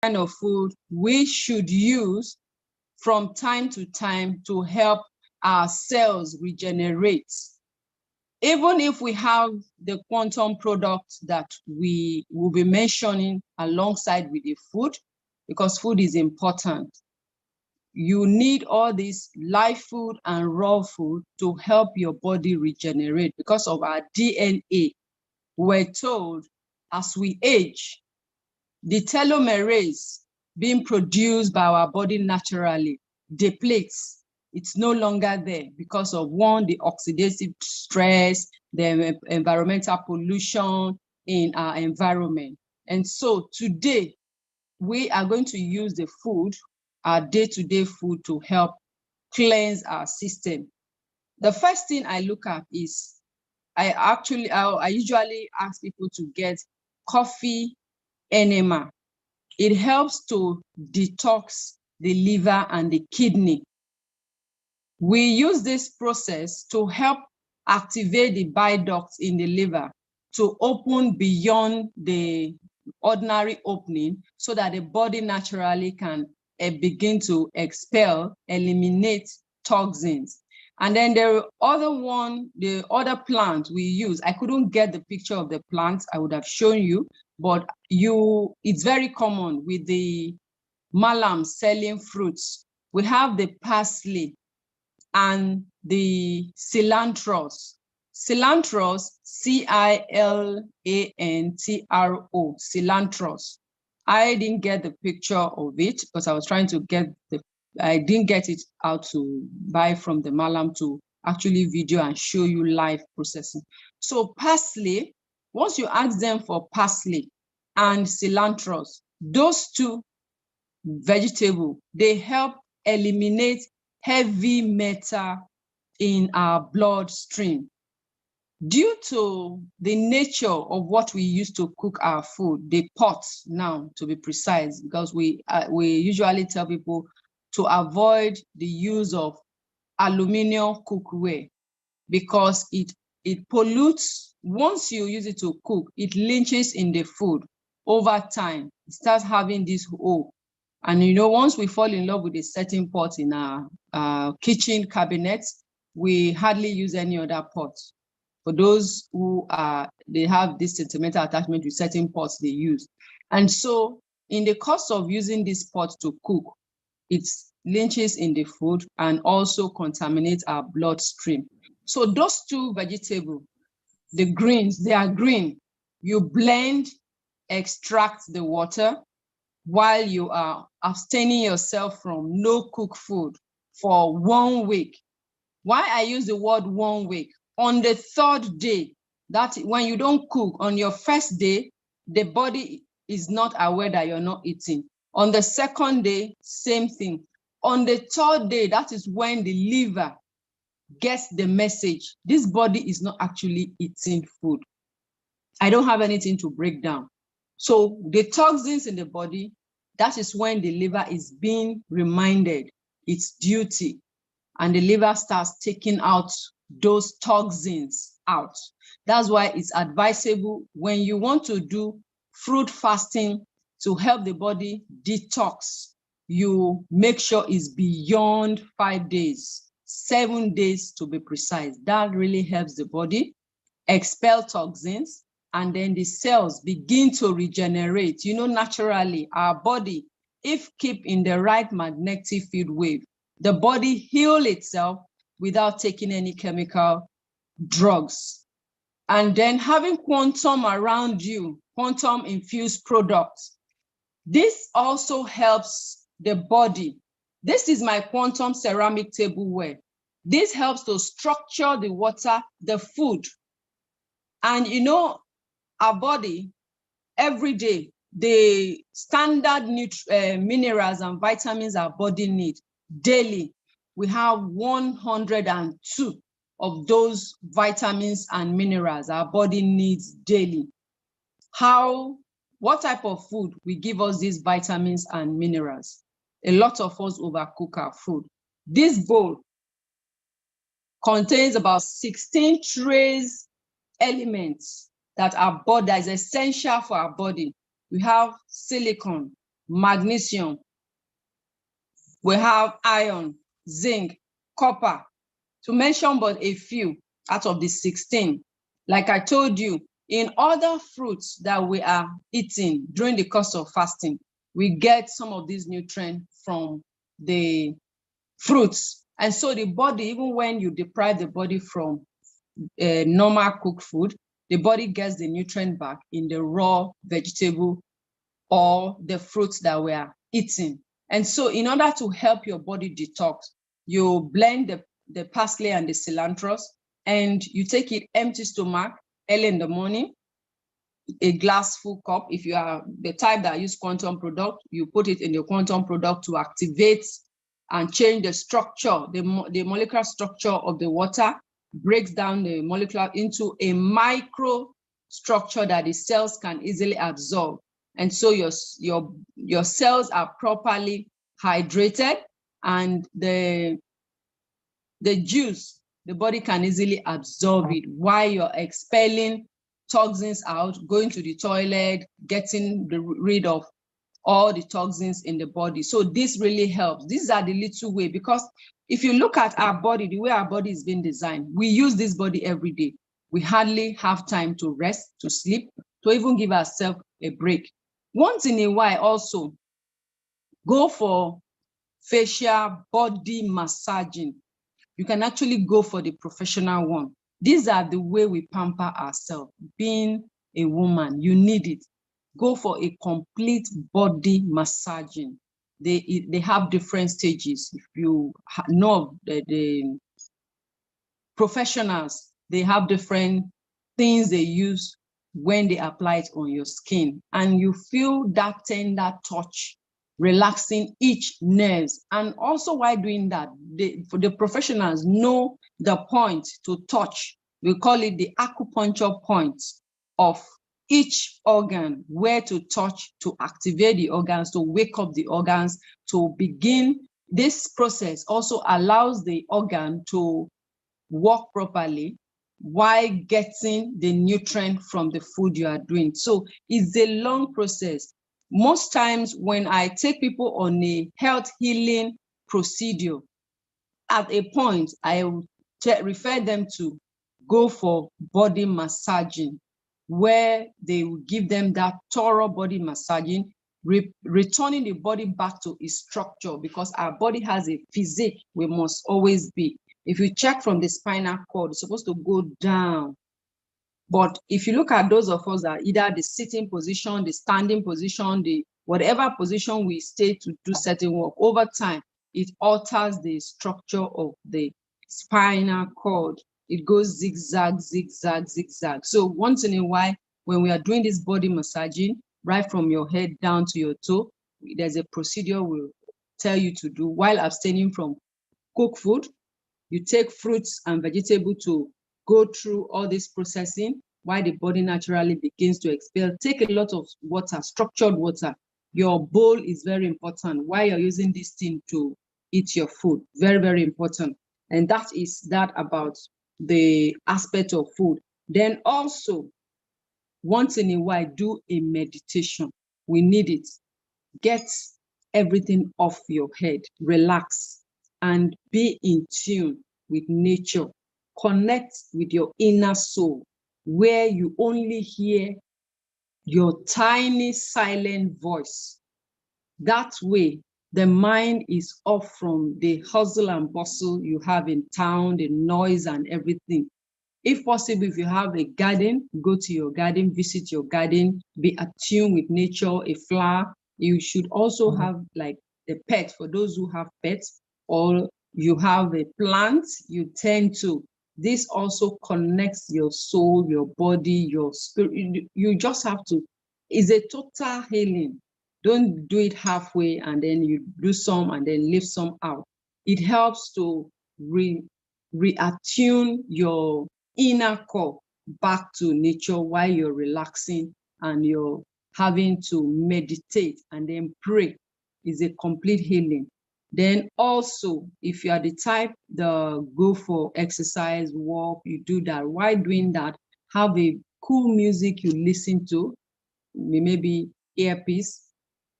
kind of food we should use from time to time to help our cells regenerate. Even if we have the quantum products that we will be mentioning alongside with the food, because food is important. You need all this live food and raw food to help your body regenerate because of our DNA. We're told as we age, the telomerase being produced by our body naturally depletes. It's no longer there because of one, the oxidative stress, the environmental pollution in our environment. And so today, we are going to use the food, our day-to-day food, to help cleanse our system. The first thing I look at is, I usually ask people to get coffee enema. It helps to detox the liver and the kidney. We use this process to help activate the bile ducts in the liver to open beyond the ordinary opening so that the body naturally can begin to expel, eliminate toxins. And then the other plant we use, I couldn't get the picture of the plant, I would have shown you, but it's very common with the malam selling fruits. We have the parsley and the cilantros. Cilantros, C-I-L-A-N-T-R-O, cilantros. I didn't get the picture of it because I was trying to I didn't get it out to buy from the malam to actually video and show you live processing. So parsley, once you ask them for parsley and cilantros, those two vegetables, they help eliminate heavy metal in our bloodstream. Due to the nature of what we use to cook our food, the pot now, to be precise, because we usually tell people to avoid the use of aluminum cookware because it pollutes. Once you use it to cook, it leaches in the food. Over time, it starts having this hole. And once we fall in love with a certain pot in our kitchen cabinets, we hardly use any other pot. For those who they have this sentimental attachment with certain pots they use. And so in the course of using this pot to cook, it leaches in the food and also contaminates our bloodstream. So those two vegetables, the greens, they are green. You blend, extract the water while you are abstaining yourself from no cook food for 1 week. Why I use the word 1 week? On the third day, that when you don't cook, on your first day, the body is not aware that you're not eating. On the second day, same thing. On the third day, that is when the liver gets the message. This body is not actually eating food. I don't have anything to break down. So the toxins in the body, that is when the liver is being reminded its duty, and the liver starts taking out those toxins out. That's why it's advisable when you want to do fruit fasting to help the body detox, you make sure it's beyond 5 days, 7 days to be precise. That really helps the body expel toxins, and then the cells begin to regenerate. Naturally, our body, if kept in the right magnetic field wave, the body heals itself without taking any chemical drugs. And then having quantum around you, quantum infused products, this also helps the body. This is my quantum ceramic tableware. This helps to structure the water, the food. And our body, every day, the standard minerals and vitamins our body needs daily, we have 102 of those vitamins and minerals our body needs daily. What type of food will give us these vitamins and minerals? A lot of us overcook our food. This bowl contains about 16 trace elements that is essential for our body. We have silicon, magnesium, we have iron, zinc, copper, to mention but a few out of the 16. Like I told you, in other fruits that we are eating during the course of fasting, we get some of these nutrients from the fruits. And so the body, even when you deprive the body from normal cooked food, the body gets the nutrient back in the raw vegetable or the fruits that we are eating. And so in order to help your body detox, you blend the parsley and the cilantro, and you take it empty stomach early in the morning, a glass full cup. If you are the type that use quantum product, you put it in the quantum product to activate and change the structure, the molecular structure of the water, breaks down the molecular into a micro structure that the cells can easily absorb. And so your cells are properly hydrated, and the juice, the body can easily absorb it while you're expelling toxins out, going to the toilet, getting rid of all the toxins in the body. So this really helps. These are the little way, because if you look at our body, the way our body is being designed, we use this body every day. We hardly have time to rest, to sleep, to even give ourselves a break. Once in a while also, go for facial body massaging. You can actually go for the professional one. These are the way we pamper ourselves. Being a woman, you need it. Go for a complete body massaging. They have different stages. If you know the professionals, they have different things they use when they apply it on your skin, and you feel that tender touch, relaxing each nerves. And also while doing that, for the professionals know the point to touch. We call it the acupuncture point of each organ, where to touch to activate the organs, to wake up the organs, to begin. This process also allows the organ to work properly while getting the nutrient from the food you are doing. So it's a long process. Most times when I take people on a health healing procedure, at a point, I will refer them to go for body massaging, where they will give them that thorough body massaging, returning the body back to its structure, because our body has a physique we must always be. If you check from the spinal cord, it's supposed to go down. But if you look at those of us that either the sitting position, the standing position, the whatever position we stay to do certain work, over time, it alters the structure of the spinal cord. It goes zigzag, zigzag, zigzag. So once in a while, when we are doing this body massaging, right from your head down to your toe, there's a procedure we'll tell you to do while abstaining from cooked food. You take fruits and vegetables to go through all this processing while the body naturally begins to expel. Take a lot of water, structured water. Your bowl is very important while you're using this thing to eat your food. Very, very important. And that is that about the aspect of food. Then also, once in a while, do a meditation. We need it. Get everything off your head. Relax and be in tune with nature. Connect with your inner soul, where you only hear your tiny silent voice. That way, the mind is off from the hustle and bustle you have in town, the noise and everything. If possible, if you have a garden, go to your garden, visit your garden, be attuned with nature, a flower. You should also have like a pet for those who have pets, or you have a plant you tend to. This also connects your soul, your body, your spirit. You just have to, it's a total healing. Don't do it halfway and then you do some and then leave some out. It helps to reattune your inner core back to nature while you're relaxing and you're having to meditate and then pray. Is a complete healing. Then also, if you are the type that go for exercise, walk, you do that. While doing that, have a cool music you listen to, maybe earpiece,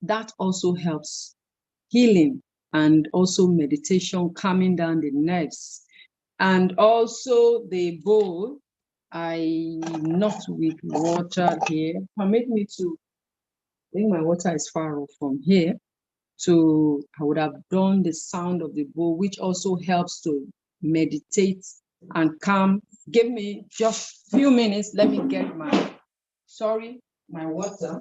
that also helps healing, and also meditation, calming down the nerves. And also the bowl, not with water here. Permit me to, I think my water is far off from here. So I would have done the sound of the bowl, which also helps to meditate and calm. Give me just a few minutes. Let me get my water.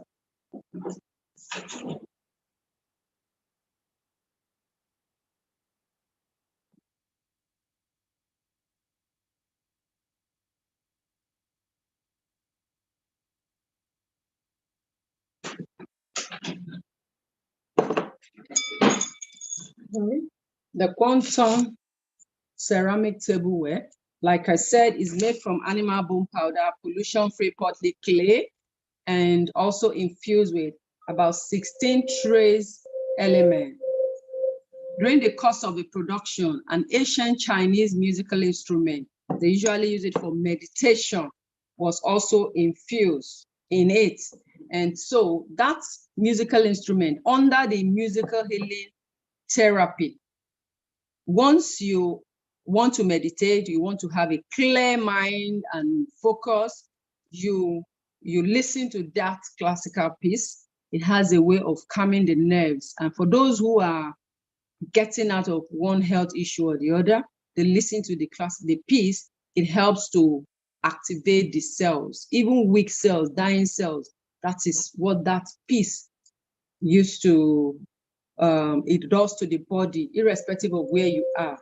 The quantum ceramic tableware, like I said, is made from animal bone powder, pollution-free Portland clay, and also infused with about 16 trace elements. During the course of the production, an ancient Chinese musical instrument, they usually use it for meditation, was also infused in it. And so that musical instrument, under the musical healing therapy, once you want to meditate, you want to have a clear mind and focus, you listen to that classical piece. It has a way of calming the nerves. And for those who are getting out of one health issue or the other, they listen to the piece. It helps to activate the cells, even weak cells, dying cells. That is what that piece used to, it does to the body, irrespective of where you are.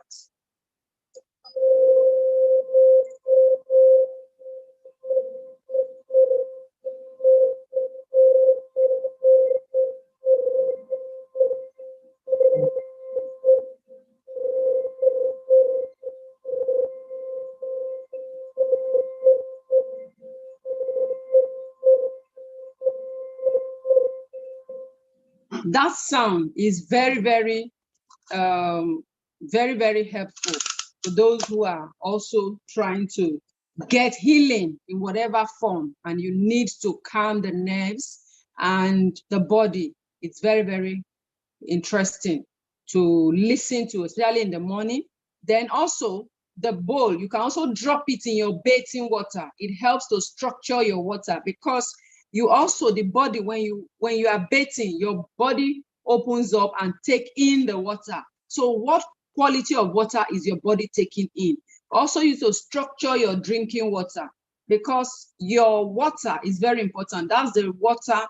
That sound is very, very, very helpful for those who are also trying to get healing in whatever form, and you need to calm the nerves and the body. It's very, very interesting to listen to, especially in the morning. Then also the bowl, you can also drop it in your bathing water. It helps to structure your water, because you also, the body, when you are bathing, your body opens up and take in the water. So what quality of water is your body taking in? Also, you to structure your drinking water, because your water is very important. That's the water.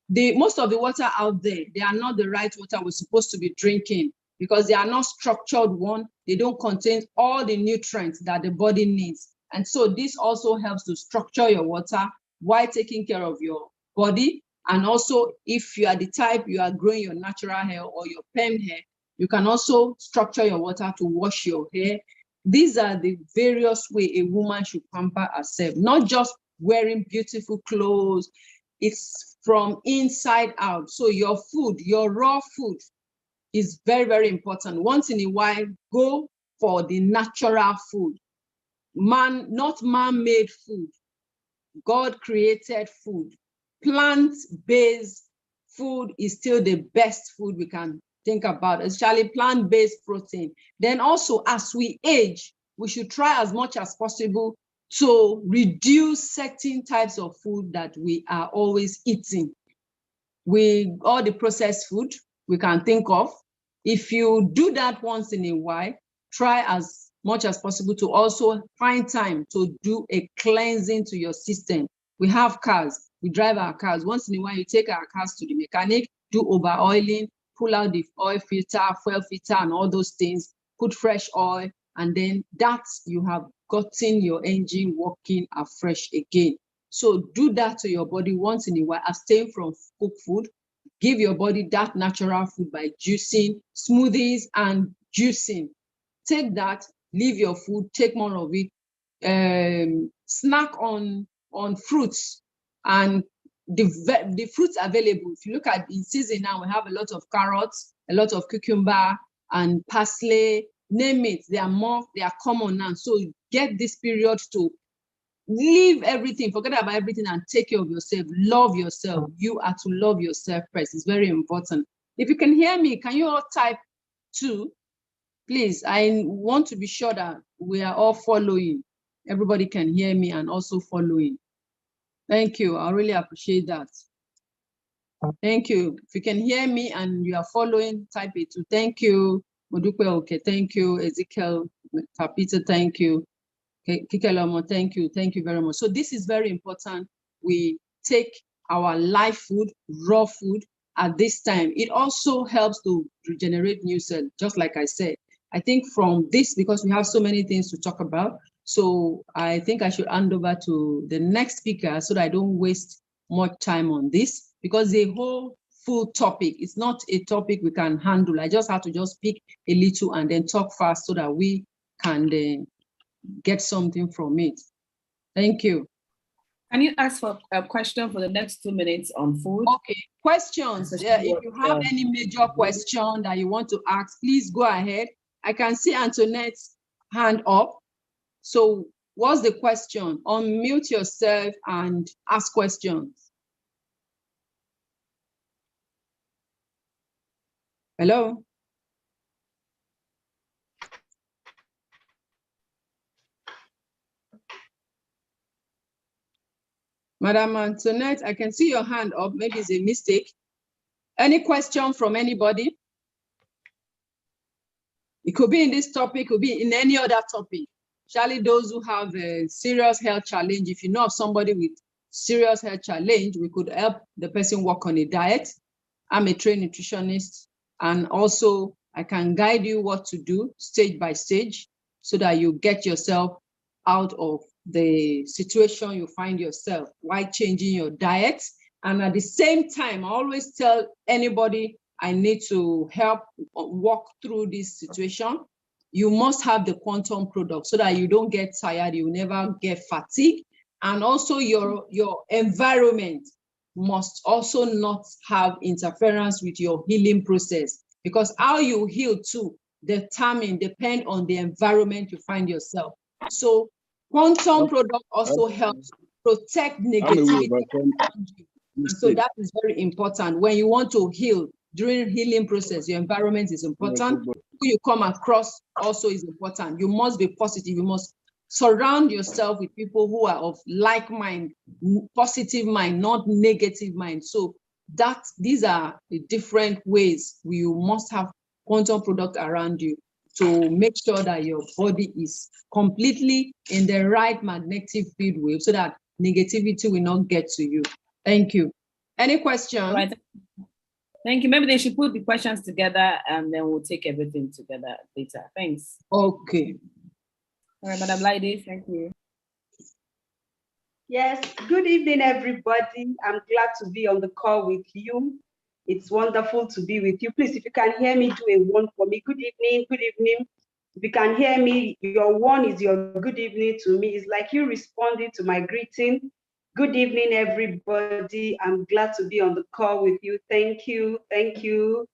Most of the water out there, they are not the right water we're supposed to be drinking, because they are not structured one. They don't contain all the nutrients that the body needs. And so this also helps to structure your water while taking care of your body. And also, if you are the type, you are growing your natural hair or your perm hair, you can also structure your water to wash your hair. These are the various ways a woman should pamper herself, not just wearing beautiful clothes. It's from inside out. So your food, your raw food, is very, very important. Once in a while, go for the natural food. Not man-made food. God created food. Plant-based food is still the best food we can think about, especially plant-based protein. Then also, as we age, we should try as much as possible to reduce certain types of food that we are always eating. All the processed food we can think of. If you do that once in a while, try as much as possible to also find time to do a cleansing to your system. We have cars, we drive our cars. Once in a while, you take our cars to the mechanic, do over-oiling, pull out the oil filter, fuel filter, and all those things, put fresh oil, and then that you have gotten your engine working afresh again. So do that to your body once in a while. Abstain from cooked food. Give your body that natural food by juicing, smoothies, and juicing. Take that, leave your food, take more of it. Snack on fruits, and the fruits available. If you look at in season now, we have a lot of carrots, a lot of cucumber, and parsley. Name it. They are common now. So get this period to Leave everything, forget about everything and take care of yourself. Love yourself. You are to love yourself first. It's very important. If you can hear me, can you all type 2? Please, I want to be sure that we are all following. Everybody can hear me and also following. Thank you. I really appreciate that. Thank you. If you can hear me and you are following, type it 2. Thank you. Modupe, okay. Thank you. Ezekiel, Tapita, thank you. Kikelomo, thank you. Thank you very much. So this is very important. We take our live food, raw food at this time. It also helps to regenerate new cells, just like I said. I think from this, because we have so many things to talk about, so I think I should hand over to the next speaker so that I don't waste much time on this, because the whole full topic is not a topic we can handle. I just have to just pick a little and then talk fast so that we can get something from it. Thank you. Can you ask for a question for the next 2 minutes on food? Okay, questions. If you have any major question that you want to ask, please go ahead. I can see Antoinette's hand up. So what's the question? Unmute yourself and ask questions. Hello? Madam Antoinette, I can see your hand up. Maybe it's a mistake. Any question from anybody? It could be in this topic, it could be in any other topic. Surely those who have a serious health challenge, if you know of somebody with serious health challenge, we could help the person work on a diet. I'm a trained nutritionist, and also I can guide you what to do stage by stage so that you get yourself out of the situation you find yourself while changing your diet. And at the same time, I always tell anybody I need to help walk through this situation, you must have the quantum product so that you don't get tired, you never get fatigued. And also your environment must also not have interference with your healing process, because how you heal too depend on the environment you find yourself. So quantum product also helps protect negativity around you. And so that is very important. When you want to heal, during healing process, your environment is important. Who you come across also is important. You must be positive. You must surround yourself with people who are of like mind, positive mind, not negative mind. So these are the different ways you must have quantum product around you to make sure that your body is completely in the right magnetic field wave so that negativity will not get to you. Thank you. Any question? Right. Thank you. Maybe they should put the questions together and then we'll take everything together later. Thanks. Okay. All right, Madam Lady, thank you. Yes, good evening, everybody. I'm glad to be on the call with you. It's wonderful to be with you. Please, if you can hear me, do a 1 for me. Good evening, good evening. If you can hear me, your 1 is your good evening to me. It's like you responding to my greeting. Good evening, everybody. I'm glad to be on the call with you. Thank you, thank you.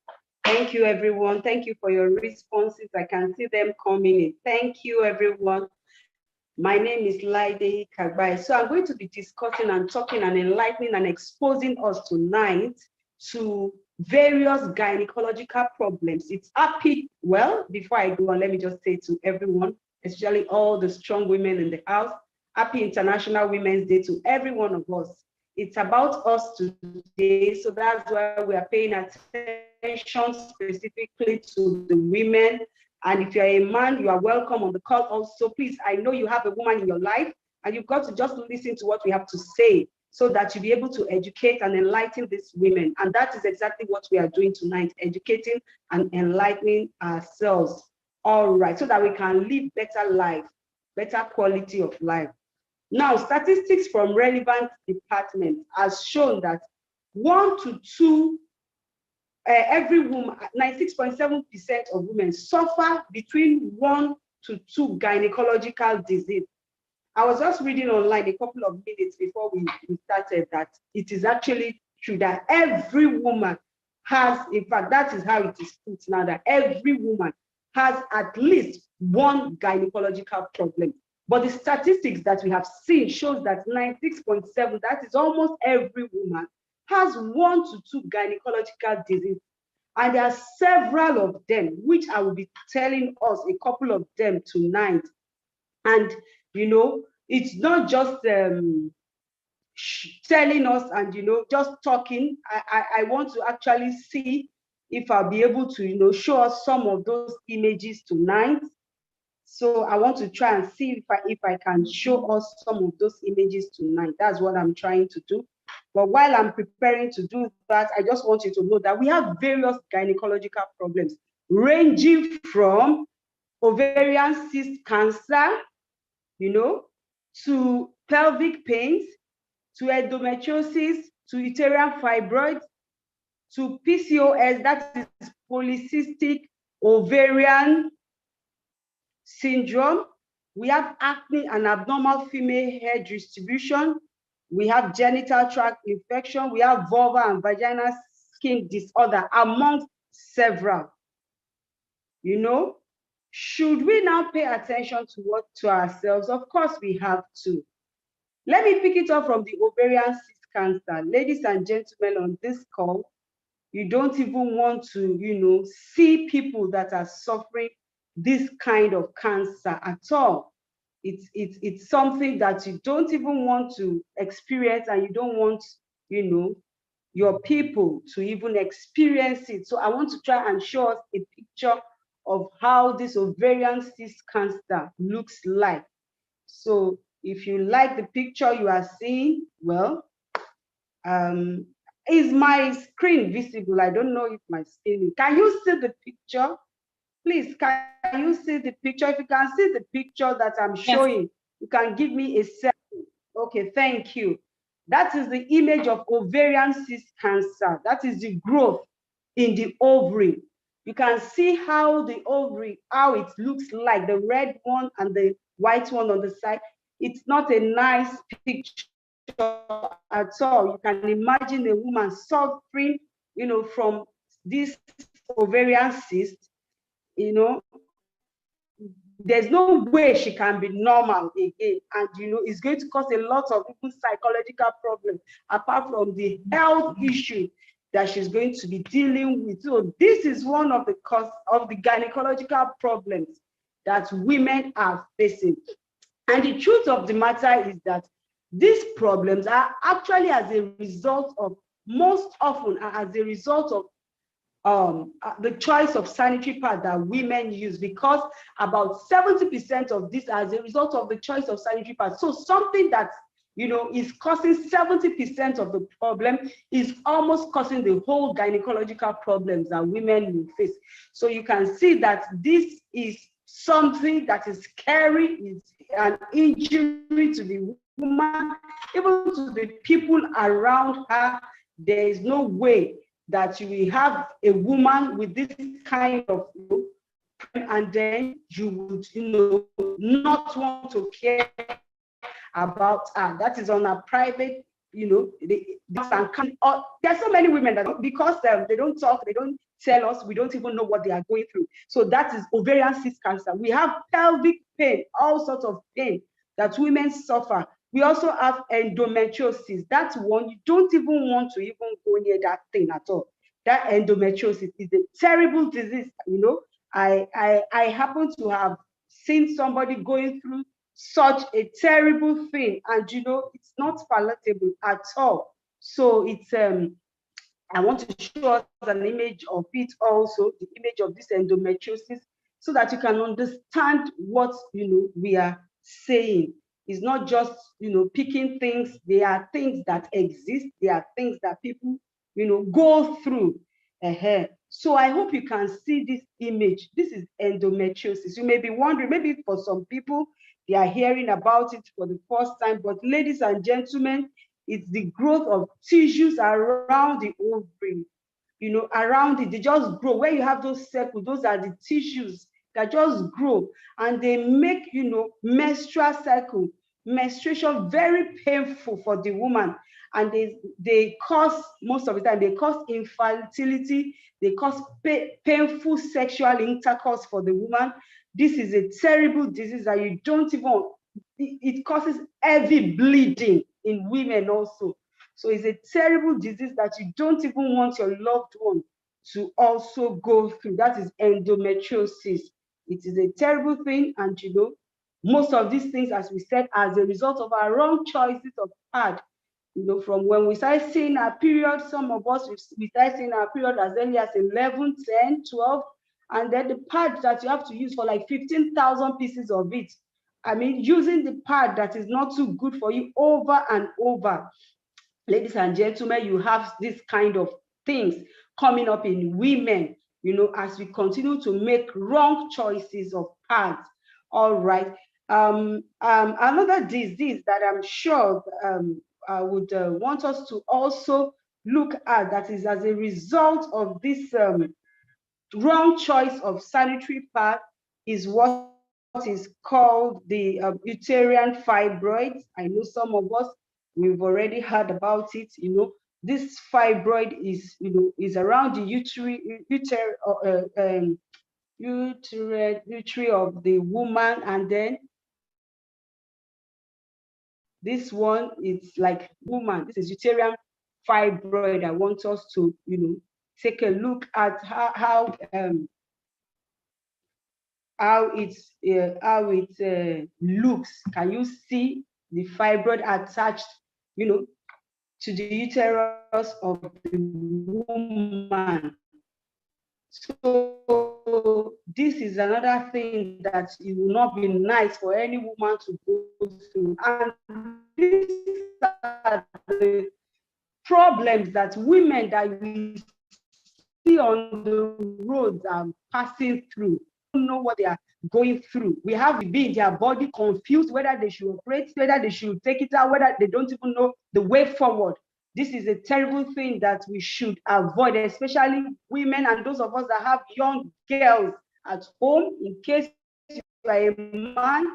Thank you, everyone. Thank you for your responses. I can see them coming in. Thank you, everyone. My name is Laide Kagbai. So I'm going to be discussing and talking and enlightening and exposing us tonight to various gynecological problems. It's happy, well, before I go on, let me just say to everyone, especially all the strong women in the house, happy International Women's Day to every one of us. It's about us today, so that's why we are paying attention specifically to the women. And if you're a man, you are welcome on the call also. Please, I know you have a woman in your life, and you've got to just listen to what we have to say so that you'll be able to educate and enlighten these women. And that is exactly what we are doing tonight, educating and enlightening ourselves. All right, so that we can live better life, better quality of life. Now, statistics from relevant departments has shown that 1 to 2 every woman, 96.7% of women suffer between 1 to 2 gynecological disease. I was just reading online a couple of minutes before we started that it is actually true that every woman has, in fact, that is how it is put now, that every woman has at least 1 gynecological problem. But the statistics that we have seen shows that 96.7, that is almost every woman, has 1 to 2 gynecological diseases. And there are several of them, which I will be telling us a couple of them tonight. And, you know, it's not just telling us and, you know, just talking. I want to actually see if I'll be able to, you know, show us some of those images tonight. So I want to try and see if I can show us some of those images tonight. That's what I'm trying to do. But while I'm preparing to do that, I just want you to know that we have various gynecological problems, ranging from ovarian cyst cancer, you know, to pelvic pains, to endometriosis, to uterine fibroids, to PCOS, that is polycystic ovarian syndrome. We have acne and abnormal female hair distribution. We have genital tract infection. We have vulvar and vaginal skin disorder, amongst several. You know, should we now pay attention to ourselves? Of course, we have to. Let me pick it up from the ovarian cyst cancer. Ladies and gentlemen, on this call, you don't even want to, you know, see people that are suffering this kind of cancer at all. It's something that you don't even want to experience, and you don't want, you know, your people to even experience it. So I want to try and show us a picture of how this ovarian cyst cancer looks like. So if you like the picture you are seeing, well, is my screen visible? I don't know if my screen, can you see the picture? Please, can you see the picture? If you can see the picture that I'm showing, yes, you can give me a second. Okay, thank you. That is the image of ovarian cyst cancer. That is the growth in the ovary. You can see how the ovary, how it looks like, the red one and the white one on the side. It's not a nice picture at all. You can imagine a woman suffering, you know, from this ovarian cyst. You know, there's no way she can be normal again. And, you know, it's going to cause a lot of even psychological problems, apart from the health issue that she's going to be dealing with. So this is one of the cause of the gynecological problems that women are facing. And the truth of the matter is that these problems are actually as a result of, most often as a result of the choice of sanitary pad that women use, because about 70% of this as a result of the choice of sanitary pad. So something that, you know, is causing 70% of the problem is almost causing the whole gynecological problems that women will face. So you can see that this is something that is scary, it's an injury to the woman, even to the people around her. There is no way that you will have a woman with this kind of, and then you would, you know, not want to care about her. That is on a private, you know, there's so many women that, because they don't talk, they don't tell us, we don't even know what they are going through. So that is ovarian cyst cancer. We have pelvic pain, all sorts of pain that women suffer. We also have endometriosis. That's one, you don't even want to even go near that thing at all. That endometriosis is a terrible disease. You know, I happen to have seen somebody going through such a terrible thing, and, you know, it's not palatable at all. So it's I want to show us an image of it also, the image of this endometriosis, so that you can understand what, you know, we are saying. It's not just, you know, picking things. They are things that exist. They are things that people, you know, go through. So I hope you can see this image. This is endometriosis. You may be wondering, maybe for some people, they are hearing about it for the first time, but ladies and gentlemen, it's the growth of tissues around the ovary, you know, around it. They just grow. Where you have those circles, those are the tissues that just grow, and they make, you know, menstrual cycle, menstruation very painful for the woman. And they cause, most of the time, they cause infertility, they cause painful sexual intercourse for the woman. This is a terrible disease that you don't even, it causes heavy bleeding in women also. So it's a terrible disease that you don't even want your loved one to also go through. That is endometriosis. It is a terrible thing, and you know, most of these things, as we said, as a result of our wrong choices of pad. You know, from when we start seeing our period, some of us, we start seeing our period as early as 11, 10, 12, and then the pad that you have to use for like 15,000 pieces of it. I mean, using the pad that is not too good for you over and over. Ladies and gentlemen, you have this kind of things coming up in women, you know, as we continue to make wrong choices of pads. All right. Another disease that I'm sure I would want us to also look at, that is as a result of this wrong choice of sanitary pad, is what is called the uterine fibroids. I know some of us, we've already heard about it. You know, this fibroid is, you know, is around the uterine of the woman, and then this one, it's like woman. This is uterine fibroid. I want us to, you know, take a look at how it looks. Can you see the fibroid attached, you know, to the uterus of the woman? So this is another thing that it will not be nice for any woman to go through. And these are the problems that women that we see on the roads are passing through. Don't know what they are going through. We have to be in their body confused whether they should operate, whether they should take it out, whether they don't even know the way forward. This is a terrible thing that we should avoid, especially women and those of us that have young girls at home. In case you are a man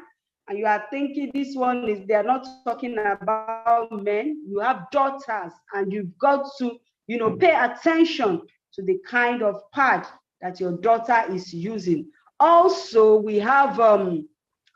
and you are thinking this one is, they are not talking about men, you have daughters, and you've got to, you know, pay attention to the kind of pad that your daughter is using. Also, we have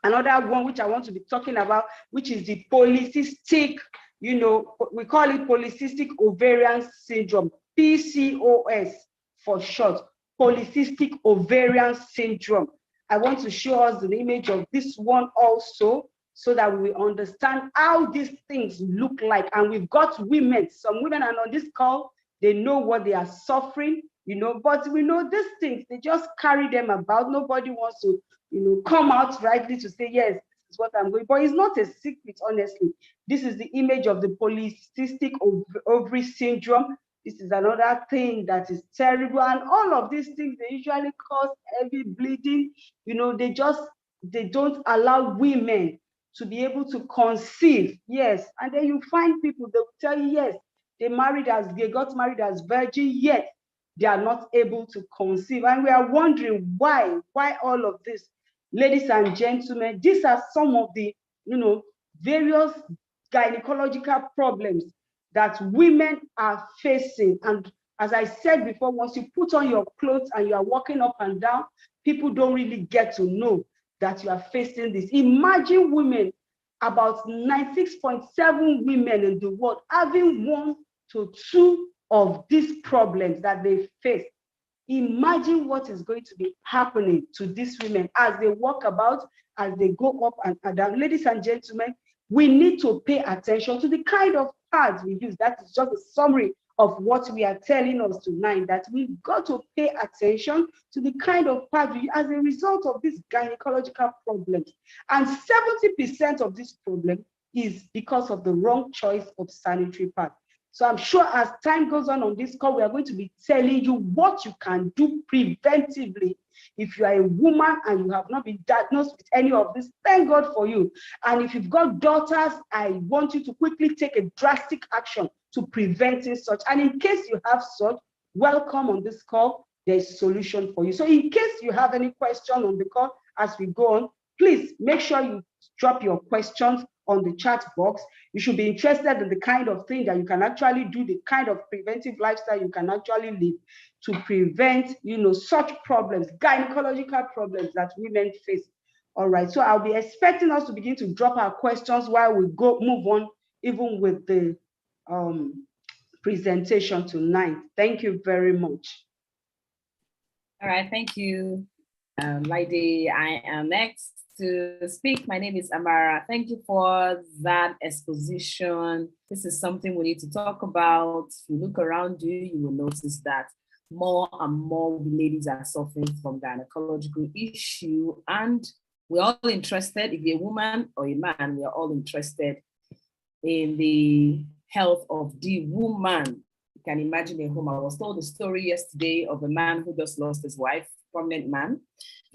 another one which I want to be talking about, which is the polycystic, you know, we call it polycystic ovarian syndrome, PCOS for short, polycystic ovarian syndrome. I want to show us the image of this one also, so that we understand how these things look like. And we've got women, some women are on this call, they know what they are suffering, you know, but we know these things, they just carry them about. Nobody wants to, you know, come out rightly to say, yes, this is what I'm going, but it's not a secret, honestly. This is the image of the polycystic ovary syndrome. This is another thing that is terrible. And all of these things, they usually cause heavy bleeding. You know, they don't allow women to be able to conceive. Yes. And then you find people, they will tell you, yes, they got married as virgin, yet they are not able to conceive. And we are wondering why all of this. Ladies and gentlemen, these are some of the, you know, various gynecological problems that women are facing. And as I said before, once you put on your clothes and you are walking up and down, people don't really get to know that you are facing this. Imagine women, about 96.7 women in the world having 1 to 2 of these problems that they face. Imagine what is going to be happening to these women as they walk about, as they go up and down. Ladies and gentlemen, we need to pay attention to the kind of pads we use. That is just a summary of what we are telling us tonight, that we've got to pay attention to the kind of pads we use as a result of these gynecological problems. And 70% of this problem is because of the wrong choice of sanitary pads. So I'm sure as time goes on this call, we are going to be telling you what you can do preventively. If you are a woman and you have not been diagnosed with any of this, thank God for you. And if you've got daughters, I want you to quickly take a drastic action to preventing such. And in case you have such, welcome on this call. There's a solution for you. So in case you have any question on the call as we go on, please make sure you drop your questions on the chat box. You should be interested in the kind of thing that you can actually do, the kind of preventive lifestyle you can actually live to prevent, you know, such problems, gynecological problems that women face. All right, so I'll be expecting us to begin to drop our questions while we move on, even with the presentation tonight. Thank you very much. All right, thank you, Lady. I am next to speak. My name is Amara. Thank you for that exposition. This is something we need to talk about. If you look around you, you will notice that more and more ladies are suffering from gynecological issue, and we're all interested. If you're a woman or a man, we are all interested in the health of the woman. You can imagine a home. I was told a story yesterday of a man who just lost his wife, prominent man.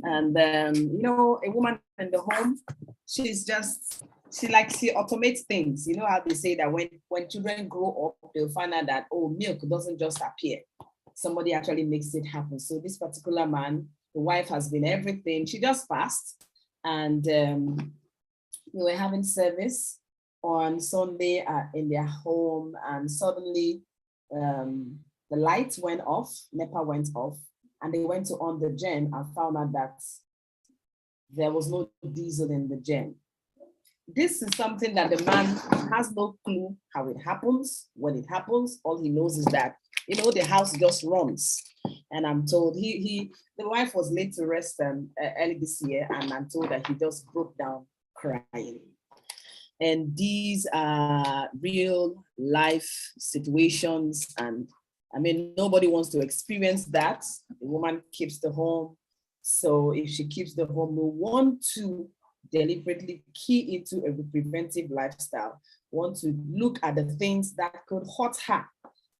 And you know, a woman in the home, she automates things. You know how they say that when children grow up, they'll find out that, oh, milk doesn't just appear. Somebody actually makes it happen. So this particular man, the wife has been everything. She just passed. And we were having service on Sunday in their home, and suddenly the lights went off, NEPA went off, and they went to on the gen and found out that there was no diesel in the gen. This is something that the man has no clue how it happens, when it happens. All he knows is that, you know, the house just runs. And I'm told the wife was laid to rest early this year, and I'm told that he just broke down crying. And these are real life situations. And I mean, nobody wants to experience that. The woman keeps the home. So if she keeps the home, we want to deliberately key into a preventive lifestyle. We want to look at the things that could hurt her.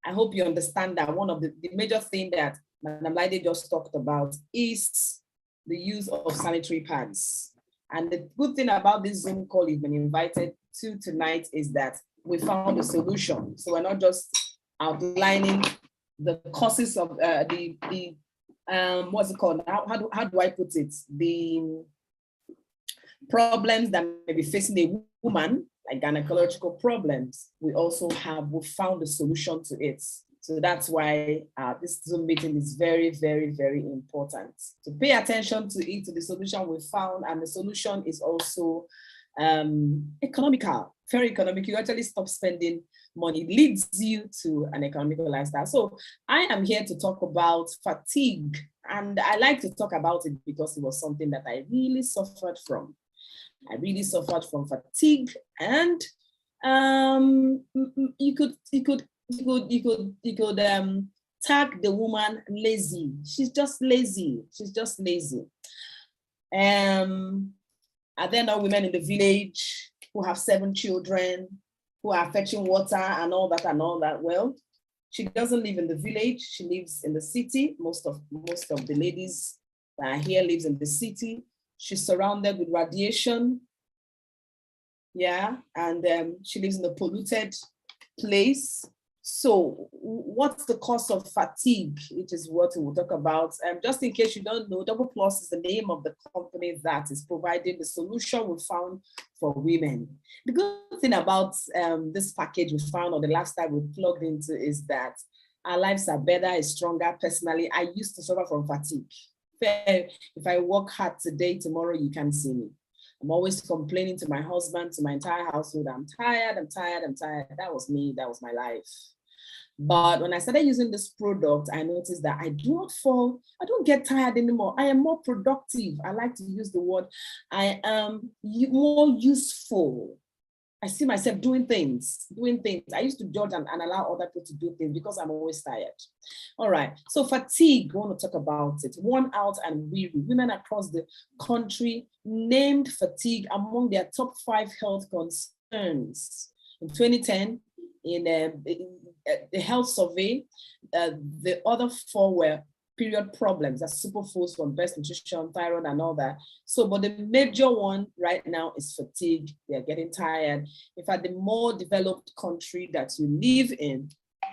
I hope you understand that one of the major things that Madam Lady just talked about is the use of sanitary pads. And the good thing about this Zoom call you've been invited to tonight is that we found a solution. So we're not just outlining the causes of what's it called? How do I put it? The problems that may be facing a woman, like gynecological problems. We found a solution to it. So that's why this Zoom meeting is very, very, very important. To pay attention to it, to the solution we found, and the solution is also economical, very economic. You actually stop spending money. It leads you to an economical lifestyle. So I am here to talk about fatigue, and I like to talk about it because it was something that I really suffered from. I really suffered from fatigue, and you could tag the woman lazy. She's just lazy. She's just lazy. Are there not women in the village who have 7 children, who are fetching water and all that and all that? Well, she doesn't live in the village. She lives in the city. Most of the ladies that are here lives in the city. She's surrounded with radiation. Yeah, and she lives in a polluted place. So what's the cause of fatigue, which is what we'll talk about. Just in case you don't know, Double Plus is the name of the company that is providing the solution we found for women. The good thing about this package we found, or the lifestyle we plugged into, is that our lives are better, is stronger. Personally, I used to suffer from fatigue. If I work hard today, tomorrow you can't see me. I'm always complaining to my husband, to my entire household, I'm tired, I'm tired, I'm tired. That was me, that was my life. But when I started using this product, I noticed that I don't get tired anymore. I am more productive. I like to use the word, I am more useful. I see myself doing things. I used to judge and allow other people to do things because I'm always tired. All right, so fatigue, I want to talk about it. Worn out and weary. Women across the country named fatigue among their top 5 health concerns. In 2010, in the health survey, the other 4 were period problems, that's superfoods from breast nutrition, thyroid, and all that. So, but the major one right now is fatigue. They're getting tired. In fact, the more developed country that you live in,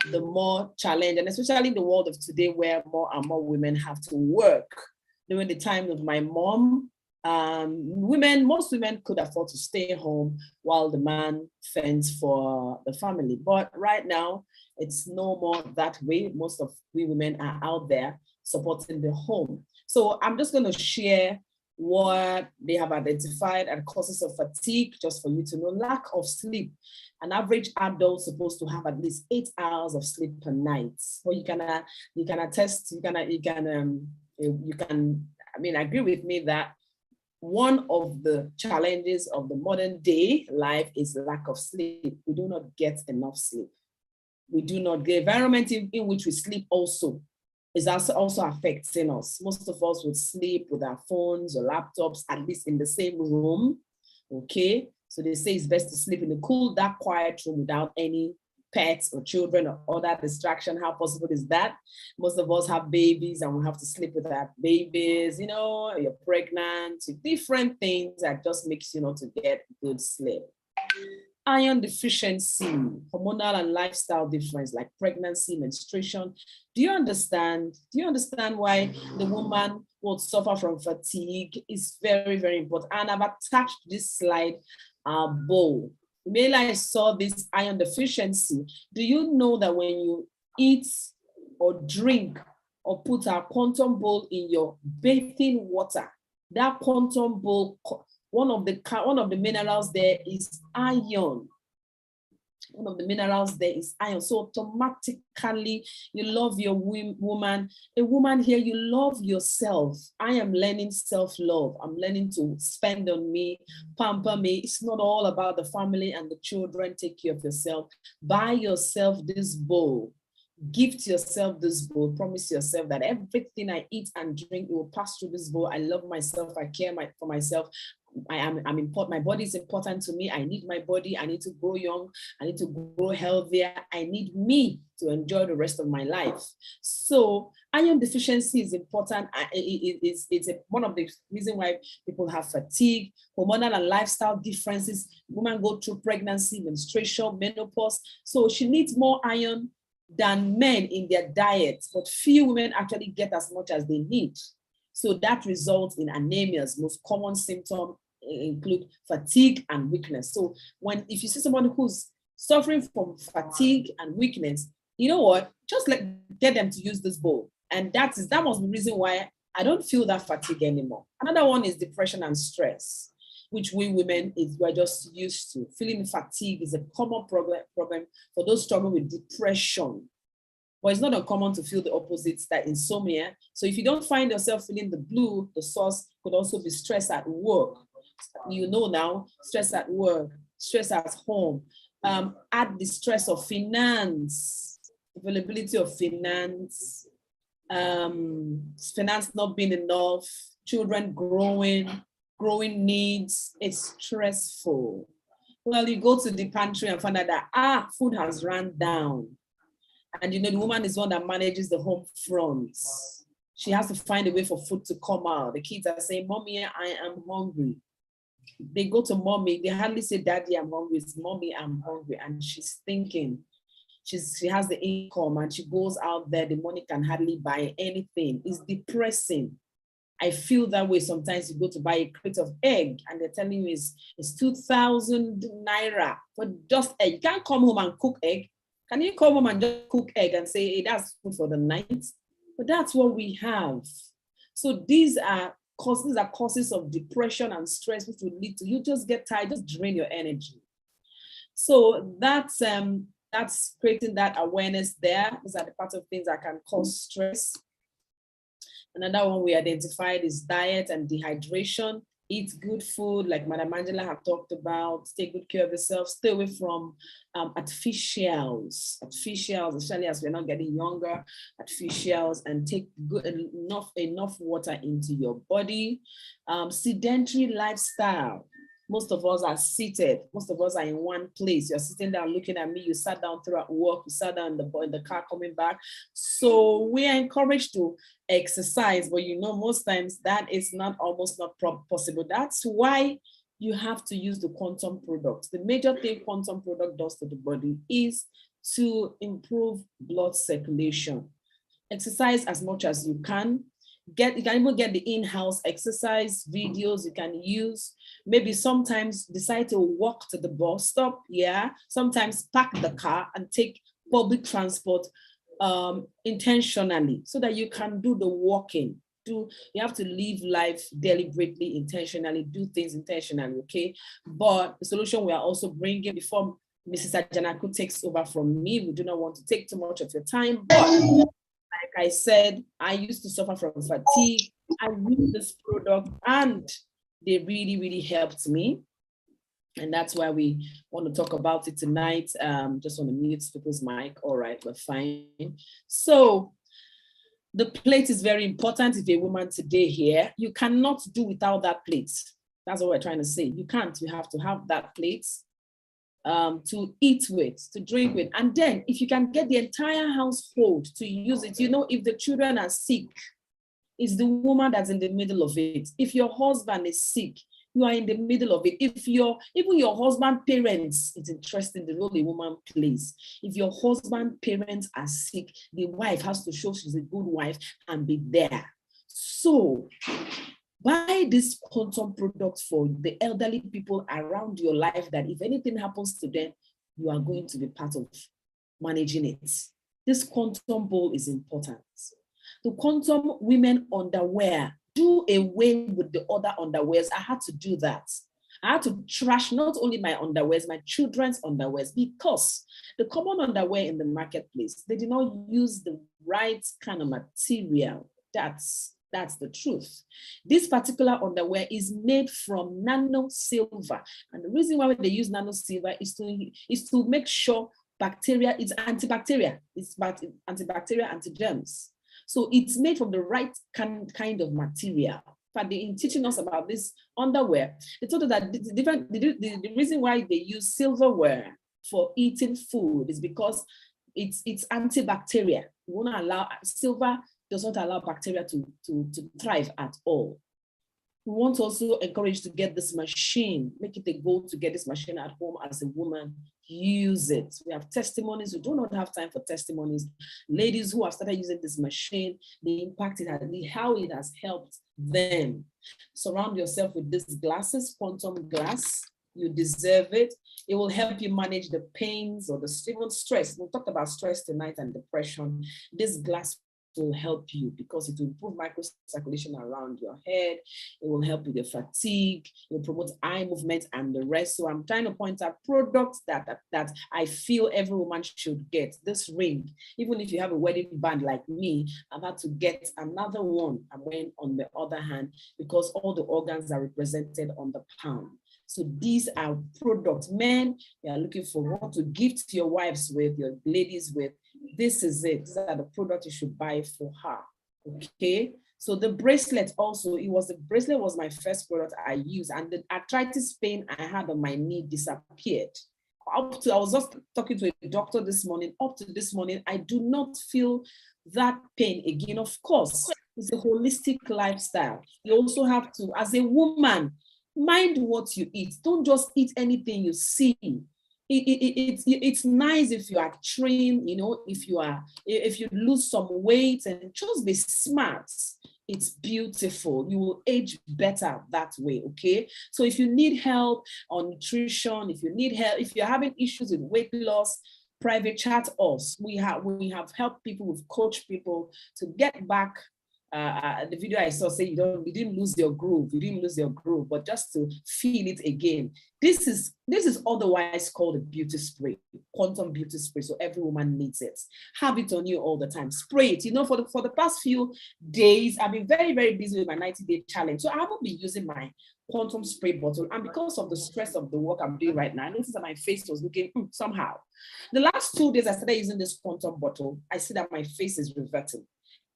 the more challenge, and especially in the world of today, where more and more women have to work. During the time of my mom, most women could afford to stay home while the man fends for the family. But right now, it's no more that way. Most of we women are out there supporting the home. So I'm just going to share what they have identified as causes of fatigue, just for you to know. Lack of sleep. An average adult is supposed to have at least 8 hours of sleep per night. Well, you can attest, you can, I mean, agree with me that one of the challenges of the modern day life is lack of sleep. We do not get enough sleep. We do not, the environment in which we sleep also is also affecting us. Most of us would sleep with our phones or laptops, at least in the same room, okay? So they say it's best to sleep in a cool, dark, quiet room without any pets or children or other distraction. How possible is that? Most of us have babies and we have to sleep with our babies, you know, you're pregnant, different things that just makes you know to get good sleep. Iron deficiency, hormonal and lifestyle difference like pregnancy, menstruation. Do you understand? Do you understand why the woman will suffer from fatigue? Is very, very important. And I've attached this slide bowl. Maybe I saw this iron deficiency. Do you know that when you eat or drink or put a quantum bowl in your bathing water, that quantum bowl, one of the minerals there is iron. One of the minerals there is iron. So automatically you love your woman. A woman here, you love yourself. I am learning self-love. I'm learning to spend on me, pamper me. It's not all about the family and the children. Take care of yourself. Buy yourself this bowl. Gift yourself this bowl. Promise yourself that everything I eat and drink, it will pass through this bowl. I love myself. I care for myself. I'm important. My body is important to me. I need my body. I need to grow young. I need to grow healthier. I need me to enjoy the rest of my life. So iron deficiency is important. It's one of the reasons why people have fatigue, hormonal and lifestyle differences. Women go through pregnancy, menstruation, menopause. So she needs more iron than men in their diet, but few women actually get as much as they need. So that results in anemias. Most common symptoms include fatigue and weakness. So if you see someone who's suffering from fatigue and weakness, you know what? Just get them to use this bowl. And that was the reason why I don't feel that fatigue anymore. Another one is depression and stress, which we women we're just used to. Feeling fatigue is a common problem for those struggling with depression. But it's not uncommon to feel the opposite, that insomnia. So if you don't find yourself feeling the blue, the source could also be stress at work. You know now, stress at work, stress at home. Add the stress of finance, availability of finance, finance not being enough, children growing needs. It's stressful. Well, you go to the pantry and find out that food has run down. And you know, the woman is one that manages the home front. She has to find a way for food to come out. The kids are saying, "Mommy, I am hungry." They go to mommy, they hardly say, "Daddy, I'm hungry." It's "Mommy, I'm hungry." And she's thinking, she has the income and she goes out there, the money can hardly buy anything. It's depressing. I feel that way sometimes. You go to buy a crate of egg and they're telling you it's 2,000 naira for just egg. You can't come home and cook egg. Can you come home and just cook egg and say, "Hey, that's food for the night"? But that's what we have. So these are causes of depression and stress, which will lead to you just get tired, just drain your energy. So that's creating that awareness there. These are the part of things that can cause stress. Another one we identified is diet and dehydration. Eat good food, like Madam Angela have talked about. Take good care of yourself. Stay away from artificials, especially as we're not getting younger. Artificials, and take enough water into your body. Sedentary lifestyle. Most of us are seated. Most of us are in one place. You're sitting down looking at me. You sat down throughout work. You sat down in the car coming back. So we are encouraged to exercise, but you know, most times that is almost not possible. That's why you have to use the quantum product. The major thing quantum product does to the body is to improve blood circulation. Exercise as much as you can. You can even get the in-house exercise videos you can use. Maybe sometimes decide to walk to the bus stop. Yeah. Sometimes park the car and take public transport intentionally so that you can do the walking. You have to live life deliberately, intentionally, do things intentionally, okay? But the solution we are also bringing before Mrs. Ajanaku takes over from me, we do not want to take too much of your time, but like I said, I used to suffer from fatigue. I used this product and they really, really helped me. And that's why we want to talk about it tonight. Just want to mute people's mic. All right, we're fine. So the plate is very important. If you're a woman today here, you cannot do without that plate. That's what we're trying to say. You can't, you have to have that plate to eat with, to drink with. And then if you can get the entire household to use it, you know, if the children are sick, it's the woman that's in the middle of it. If your husband is sick, you are in the middle of it. If even your husband parents, it's interesting the role a woman plays. If your husband parents are sick, the wife has to show she's a good wife and be there. So buy this quantum product for the elderly people around your life that if anything happens to them, you are going to be part of managing it. This quantum bowl is important. The quantum women underwear, do away with the other underwears. I had to do that. I had to trash not only my underwears, my children's underwears, because the common underwear in the marketplace, they did not use the right kind of material. That's the truth. This particular underwear is made from nano silver. And the reason why they use nano silver is to make sure bacteria, it's antibacterial, it's antibacterial, antigerms. So it's made from the right kind of material. But in teaching us about this underwear, they told us that the reason why they use silverware for eating food is because it's antibacterial. We won't allow, silver does not allow bacteria to thrive at all. We want to also encourage to get this machine, make it a goal to get this machine at home as a woman, use it. We have testimonies, we do not have time for testimonies. Ladies who have started using this machine, the impact it has, how it has helped them. Surround yourself with these glasses, quantum glass. You deserve it. It will help you manage the pains or the even stress. We'll talk about stress tonight and depression. This glass will help you because it will improve microcirculation around your head. It will help with the fatigue. It will promote eye movement and the rest. So I'm trying to point out products that I feel every woman should get. This ring, even if you have a wedding band like me, I've had to get another one. I'm wearing on the other hand because all the organs are represented on the palm. So these are products. Men, you are looking for what to gift to your wives with, your ladies with. This is it. These are the products you should buy for her. Okay. So the bracelet also, the bracelet was my first product I used, and the arthritis pain I had on my knee disappeared. I was just talking to a doctor this morning. Up to this morning, I do not feel that pain again. Of course, it's a holistic lifestyle. You also have to, as a woman, mind what you eat. Don't just eat anything you see. It's nice if you are trained, you know, if you lose some weight and just be smart. It's beautiful. You will age better that way, okay? So if you need help on nutrition, if you need help, if you're having issues with weight loss, private chat us. We have helped people, we've coached people to get back. The video I saw say you didn't lose your groove, but just to feel it again. This is otherwise called a beauty spray, quantum beauty spray. So every woman needs it. Have it on you all the time. Spray it. You know, for the past few days, I've been very, very busy with my 90-day challenge. So I haven't been using my quantum spray bottle. And because of the stress of the work I'm doing right now, I noticed that my face was looking somehow. The last 2 days I started using this quantum bottle, I see that my face is reverting.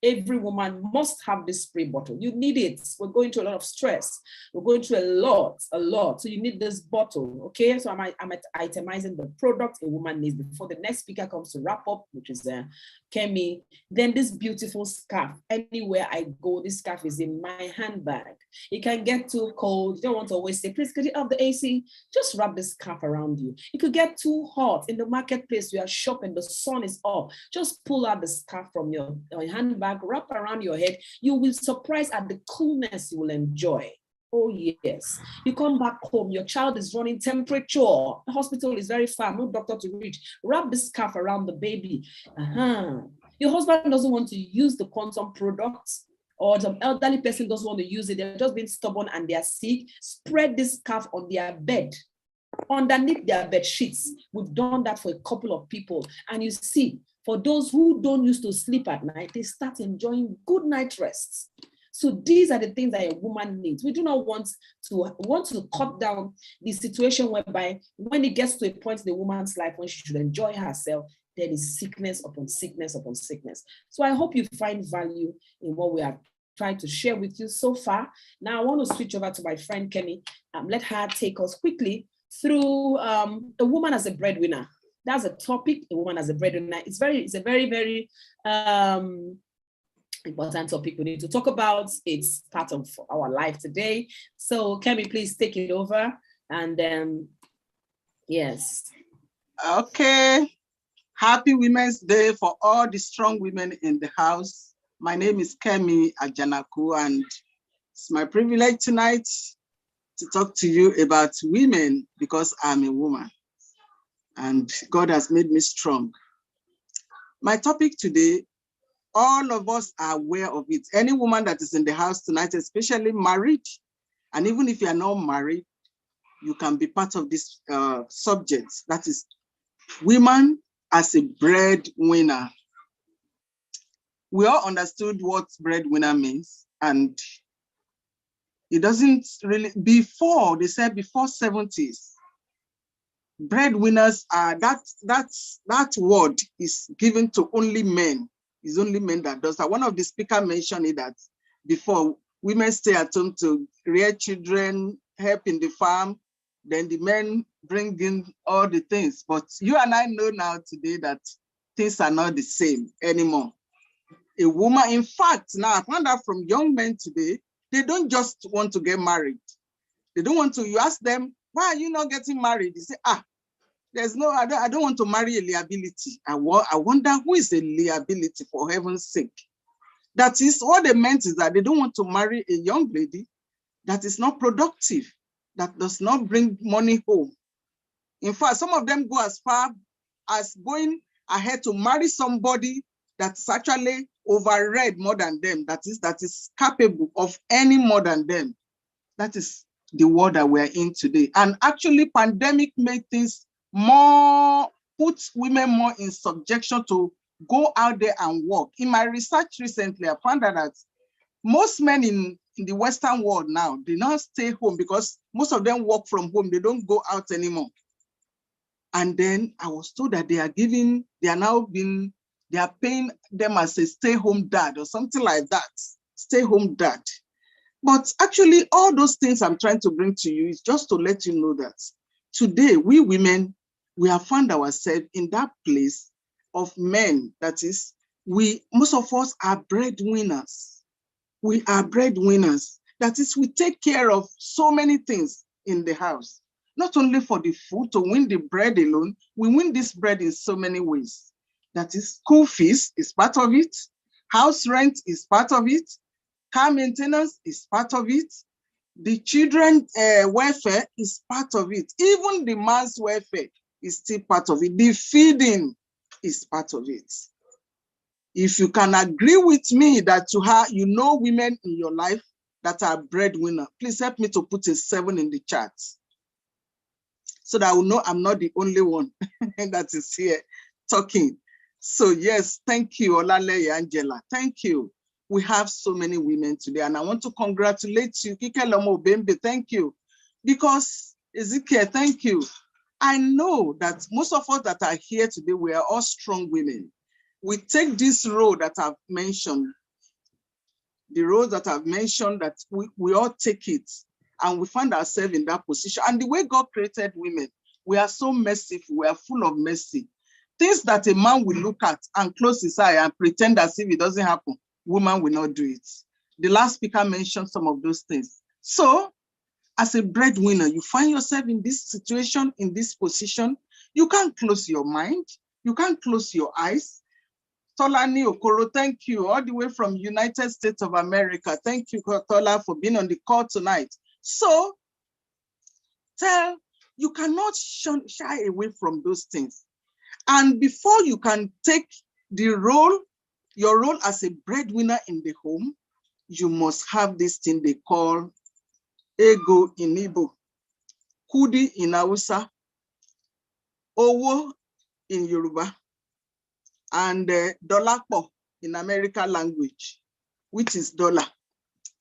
Every woman must have this spray bottle. You need it. We're going through a lot of stress. We're going through a lot. So you need this bottle, okay? So I'm itemizing the product a woman needs before the next speaker comes to wrap up, which is Kemi. Then this beautiful scarf. Anywhere I go, this scarf is in my handbag. It can get too cold. You don't want to always say, please, could you have the AC? Just wrap this scarf around you. It could get too hot in the marketplace. You are shopping, the sun is up. Just pull out the scarf from your handbag, wrap around your head. You will be surprised at the coolness you will enjoy. Oh yes. You come back home, your child is running temperature. The hospital is very far, no doctor to reach. Wrap the scarf around the baby. Your husband doesn't want to use the quantum products. or some elderly person doesn't want to use it, they're just being stubborn and they're sick, spread this scarf on their bed, underneath their bed sheets. We've done that for a couple of people. And you see, for those who don't used to sleep at night, they start enjoying good night rests. So these are the things that a woman needs. We do not want to cut down the situation whereby when it gets to a point in the woman's life when she should enjoy herself, there is sickness upon sickness upon sickness. So I hope you find value in what we are trying to share with you so far. Now I want to switch over to my friend Kemi. Let her take us quickly through a woman as a breadwinner. That's a topic, a woman as a breadwinner. It's a very, very important topic we need to talk about. It's part of our life today. So Kemi, please take it over. And yes. Okay. Happy Women's Day for all the strong women in the house. My name is Kemi Ajanaku, and it's my privilege tonight to talk to you about women because I'm a woman and God has made me strong. My topic today, all of us are aware of it. Any woman that is in the house tonight, especially married, and even if you are not married, you can be part of this subject. That is women as a breadwinner. We all understood what breadwinner means, and it doesn't really, before, they said before 70s, breadwinners are, that word is given to only men. It's only men that does that. One of the speakers mentioned it, that before, women stay at home to rear children, help in the farm, then the men bring in all the things. But you and I know now today that things are not the same anymore. A woman, in fact, now I found out from young men today, they don't just want to get married. They don't want to, you ask them, why are you not getting married? They say, there's no, I don't want to marry a liability. I wonder who is a liability, for heaven's sake. That is, what they meant is that they don't want to marry a young lady that is not productive, that does not bring money home. In fact, some of them go as far as going ahead to marry somebody that's actually overread more than them, that is capable of earning more than them. That is the world that we're in today. And actually, pandemic made things more, puts women more in subjection to go out there and work. In my research recently, I found out that most men in the Western world now, they now stay home because most of them work from home. They don't go out anymore. And then I was told that they are paying them as a stay-home dad or something like that, stay-home dad. But actually, all those things I'm trying to bring to you is just to let you know that today, we women, we have found ourselves in that place of men. That is, most of us are breadwinners. We are breadwinners. That is, we take care of so many things in the house. Not only for the food, to win the bread alone, we win this bread in so many ways. That is, school fees is part of it. House rent is part of it. Car maintenance is part of it. The children welfare is part of it. Even the man's welfare is still part of it. The feeding is part of it. If you can agree with me that you know women in your life that are breadwinner, please help me to put a 7 in the chat, so that I will know I'm not the only one that is here talking. So yes, thank you, Olaleye Angela. Thank you. We have so many women today, and I want to congratulate you, Kike Lomo Bembe. Thank you, because Ezekiel, thank you. I know that most of us that are here today, we are all strong women. We take this road that I've mentioned, the road that I've mentioned, that we all take it, and we find ourselves in that position. And the way God created women, we are so merciful, we are full of mercy. Things that a man will look at and close his eye and pretend as if it doesn't happen, woman will not do it. The last speaker mentioned some of those things. So, as a breadwinner, you find yourself in this situation, in this position. You can't close your mind. You can't close your eyes. Tolani Okoro, thank you, all the way from United States of America. Thank you, Tola, for being on the call tonight. So, you cannot shy away from those things. And before you can take the role, your role as a breadwinner in the home, you must have this thing they call ego in Igbo, kudi in Hausa, owo in Yoruba, and dolapo in American language, which is dollar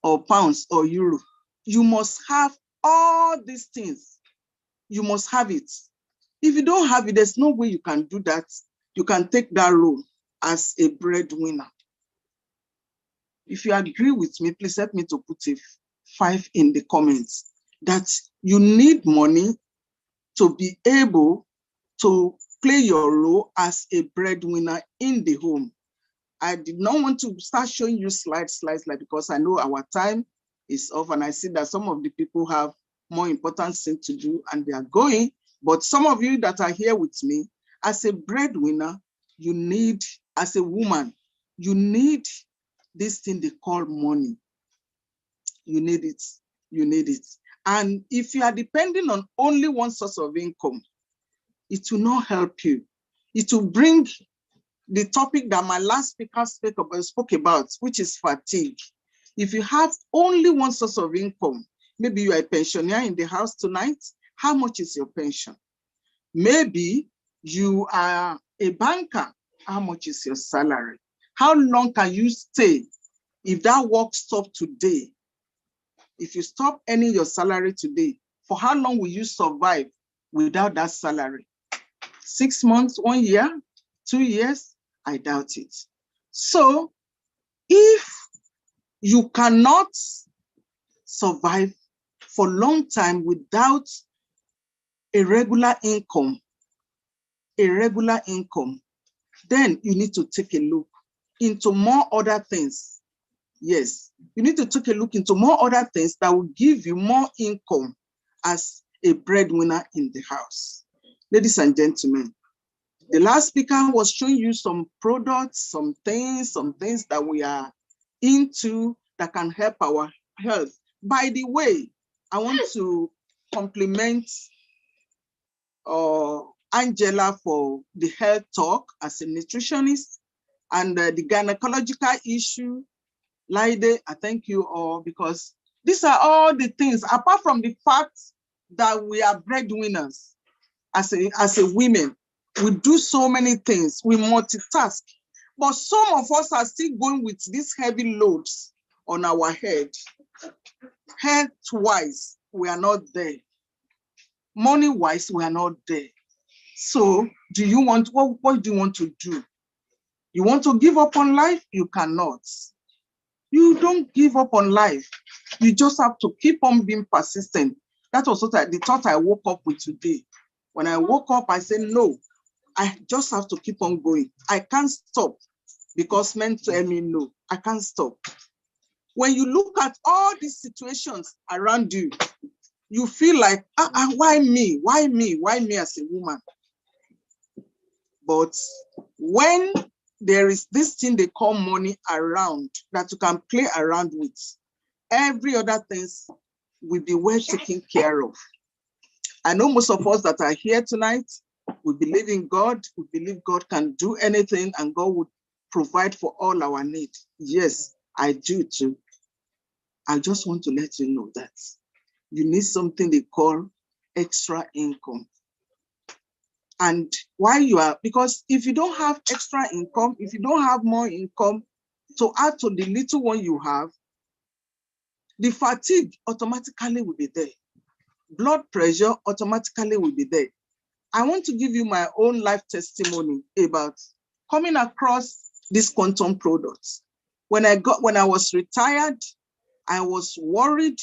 or pounds or euro. You must have all these things. You must have it. If you don't have it, there's no way you can do that. You can take that role as a breadwinner. If you agree with me, please help me to put a 5 in the comments, that you need money to be able to play your role as a breadwinner in the home. I did not want to start showing you slides because I know our time is off, and I see that some of the people have more important things to do and they are going. But some of you that are here with me, as a breadwinner, you need, as a woman, you need this thing they call money. You need it. You need it. And if you are depending on only one source of income, it will not help you. It will bring the topic that my last speaker spoke about, which is fatigue. If you have only one source of income, maybe you are a pensioner in the house tonight, how much is your pension? Maybe you are a banker, how much is your salary? How long can you stay if that work stops today? If you stop earning your salary today, for how long will you survive without that salary? 6 months, 1 year, 2 years? I doubt it. So if you cannot survive for a long time without a regular income, then you need to take a look into more other things. Yes, you need to take a look into more other things that will give you more income as a breadwinner in the house. Ladies and gentlemen, the last speaker was showing you some products, some things that we are into that can help our health. By the way, I want to compliment Angela for the health talk as a nutritionist, and the gynecological issue. Laide, I thank you all, because these are all the things, apart from the fact that we are breadwinners as a women. We do so many things, we multitask, but some of us are still going with these heavy loads on our head. Health-wise, we are not there. Money-wise, we are not there. So do you want, what do you want to do? You want to give up on life? You cannot. You don't give up on life. You just have to keep on being persistent. That was the thought I woke up with today. When I woke up, I said, no, I just have to keep on going. I can't stop because men tell me no, I can't stop. When you look at all these situations around you, you feel like, why me? Why me? Why me as a woman? But when there is this thing they call money around that you can play around with, every other things will be well taken care of. I know most of us that are here tonight, we believe in God. We believe God can do anything and God would provide for all our needs. Yes, I do too. I just want to let you know that you need something they call extra income. And why you are, because if you don't have extra income, if you don't have more income to add to the little one you have, the fatigue automatically will be there. Blood pressure automatically will be there. I want to give you my own life testimony about coming across these quantum products. When I was retired, I was worried.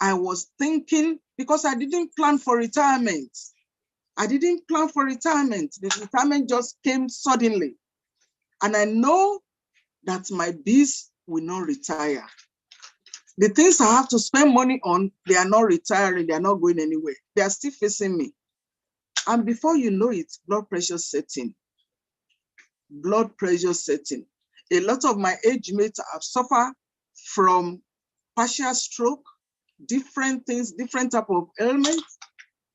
I was thinking, because I didn't plan for retirement. I didn't plan for retirement. The retirement just came suddenly. And I know that my bees will not retire. The things I have to spend money on, they are not retiring. They are not going anywhere. They are still facing me. And before you know it, blood pressure setting. Blood pressure setting. A lot of my age mates have suffered from partial stroke, different things, different type of ailments.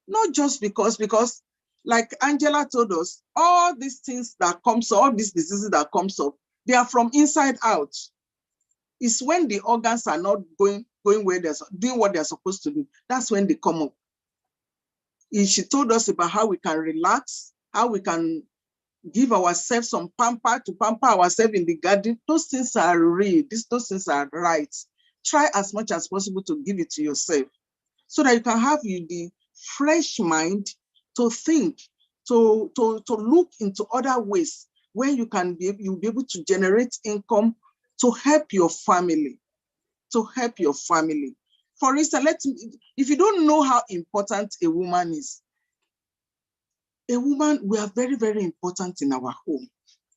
Not just because like Angela told us, all these things that comes up, all these diseases that comes up, they are from inside out. It's when the organs are not going where they're doing what they're supposed to do. That's when they come up. She told us about how we can relax, how we can give ourselves some pamper to pamper ourselves in the garden. Those things are real. Those things are right. Try as much as possible to give it to yourself so that you can have the fresh mind to think, to look into other ways where you'll be able to generate income to help your family, For instance, if you don't know how important a woman is, we are very, very important in our home.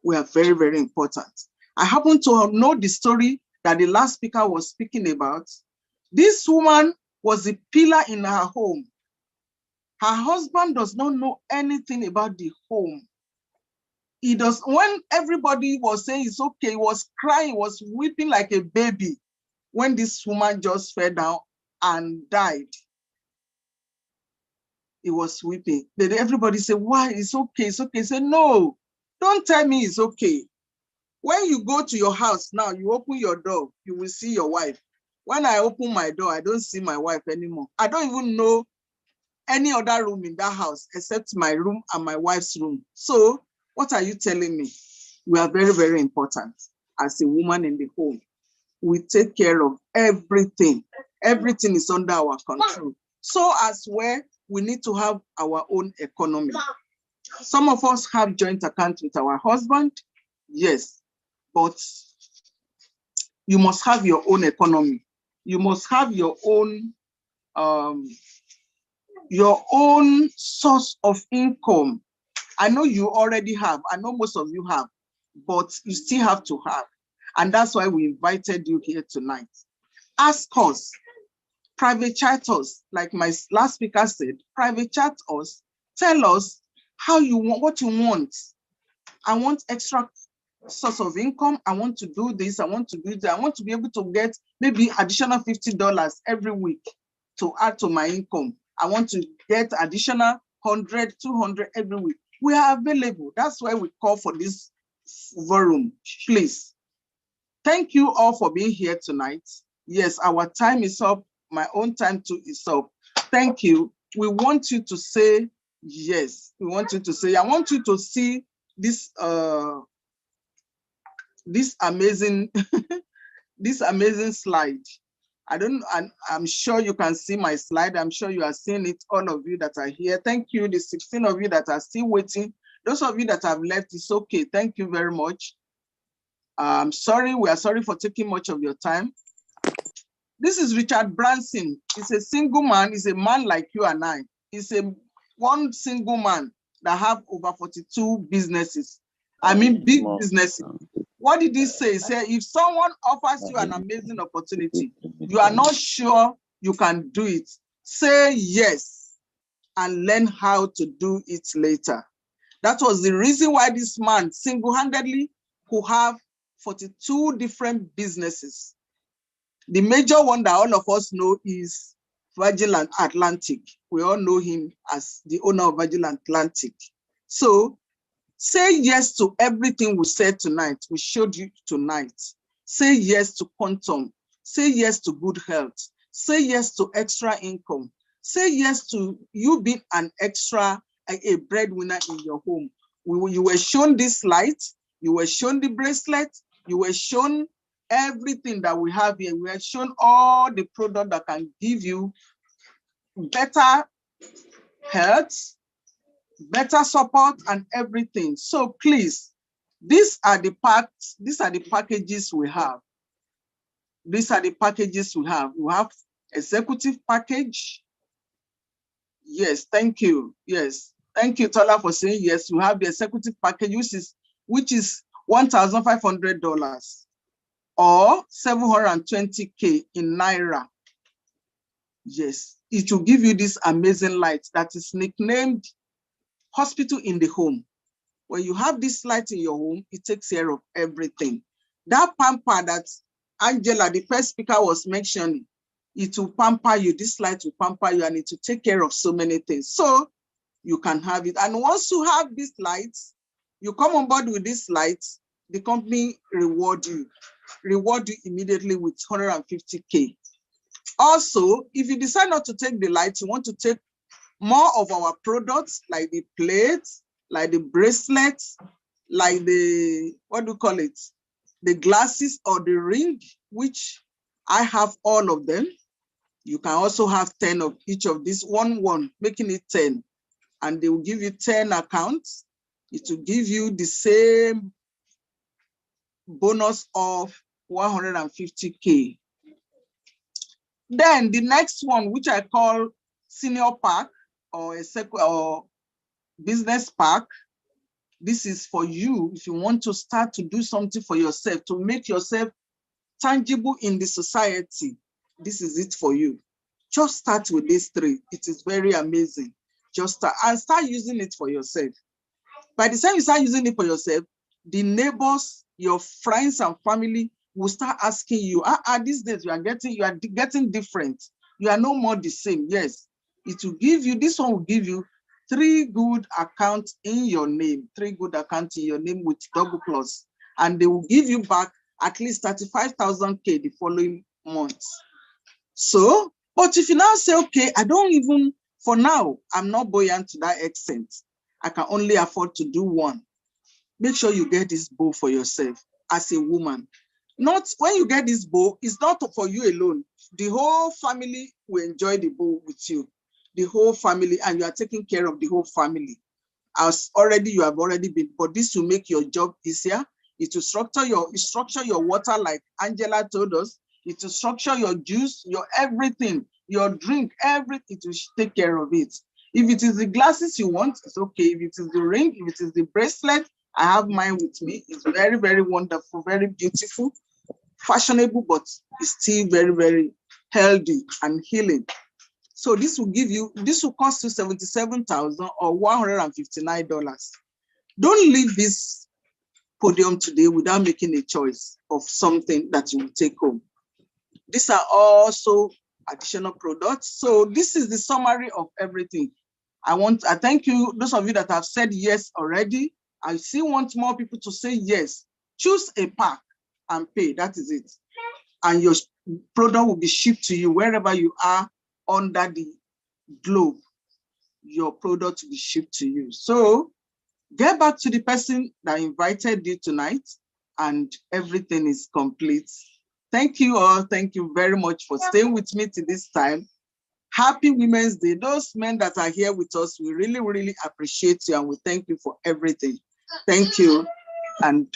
We are very, very important. I happen to know the story that the last speaker was speaking about. This woman was a pillar in her home. Her husband does not know anything about the home. He does. When everybody was saying it's okay, he was crying, was weeping like a baby when this woman just fell down and died. He was weeping. Then everybody said, why? It's okay, it's okay. He said, no, don't tell me it's okay. When you go to your house now, you open your door, you will see your wife. When I open my door, I don't see my wife anymore. I don't even know any other room in that house except my room and my wife's room. So what are you telling me? We are very, very important as a woman in the home. We take care of everything. Everything is under our control. So as well, we need to have our own economy. Some of us have joint accounts with our husband, yes, but you must have your own economy. You must have your own source of income. I know you already have. I know most of you have, but you still have to have. And that's why we invited you here tonight. Ask us, private chat us, like my last speaker said, private chat us, tell us how you want, what you want. I want extra source of income. I want to do this. I want to do that. I want to be able to get maybe additional $50 every week to add to my income. I want to get additional 100, 200 every week. We are available. That's why we call for this forum. Please. Thank you all for being here tonight. Yes, our time is up. My own time too is up. Thank you. We want you to say yes. We want you to say, I want you to see this this amazing this amazing slide. I'm sure you can see my slide. I'm sure you are seeing it, all of you that are here. Thank you, the 16 of you that are still waiting. Those of you that have left, it's okay. Thank you very much. I'm sorry, we are sorry for taking much of your time. This is Richard Branson. He's a single man. He's a man like you and I. He's one single man that have over 42 businesses. I mean, big businesses. What did he say? He said, if someone offers you an amazing opportunity, you are not sure you can do it, say yes and learn how to do it later. That was the reason why this man single-handedly could have 42 different businesses. The major one that all of us know is Virgin Atlantic. We all know him as the owner of Virgin Atlantic. So say yes to everything we said tonight, we showed you tonight. Say yes to quantum. Say yes to good health. Say yes to extra income. Say yes to you being an extra, a breadwinner in your home. You were shown this light. You were shown the bracelet. You were shown everything that we have here. We were shown all the products that can give you better health, better support, and everything. So please, these are the packages we have. These are the packages we have. We have executive package. Yes, thank you. Yes, thank you, Tola, for saying yes. We have the executive package, which is $1,500 or 720K in Naira. Yes, it will give you this amazing light that is nicknamed Hospital in the Home. When you have this light in your home, it takes care of everything. That pamper that Angela, the first speaker, was mentioning, it will pamper you. This light will pamper you and it will take care of so many things. So you can have it. And once you have these lights, you come on board with this light, the company reward you. reward you immediately with 150K. Also, if you decide not to take the light, you want to take more of our products, like the plates, like the bracelets, like the, what do you call it? The glasses or the ring, which I have all of them. You can also have 10 of each of these, one, making it 10. And they will give you 10 accounts. It will give you the same bonus of 150K. Then the next one, which I call senior pack or business pack, this is for you if you want to start to do something for yourself, to make yourself tangible in the society. This is it for you. Just start with these 3. It is very amazing. Just start and start using it for yourself. By the time you start using it for yourself, the neighbors, your friends and family will start asking you, these days you are getting different. You are no more the same. Yes, it will give you, this one will give you 3 good accounts in your name, 3 good accounts in your name with double plus, and they will give you back at least 35,000K the following months. So, but if you now say, okay, I don't even, for now, I'm not buoyant to that extent. I can only afford to do 1. Make sure you get this bow for yourself as a woman. Not when you get this bow, it's not for you alone. The whole family will enjoy the bow with you. The whole family, and you are taking care of the whole family. As already you have already been, but this will make your job easier. It will structure your water, like Angela told us. It will structure your juice, your everything, your drink, everything. It will take care of it. If it is the glasses you want, it's okay. If it is the ring, if it is the bracelet, I have mine with me. It's very, very wonderful, very beautiful, fashionable, but it's still very, very healthy and healing. So this will cost you $77,000 or $159. Don't leave this podium today without making a choice of something that you will take home. These are also additional products. So this is the summary of everything. I thank you, those of you that have said yes already. I still want more people to say yes. Choose a pack and pay, that is it. And your product will be shipped to you wherever you are under the globe. Your product will be shipped to you. So get back to the person that invited you tonight, and everything is complete. Thank you all. Thank you very much for staying with me to this time. Happy Women's Day. Those men that are here with us, we really, really appreciate you, and we thank you for everything. Thank you, and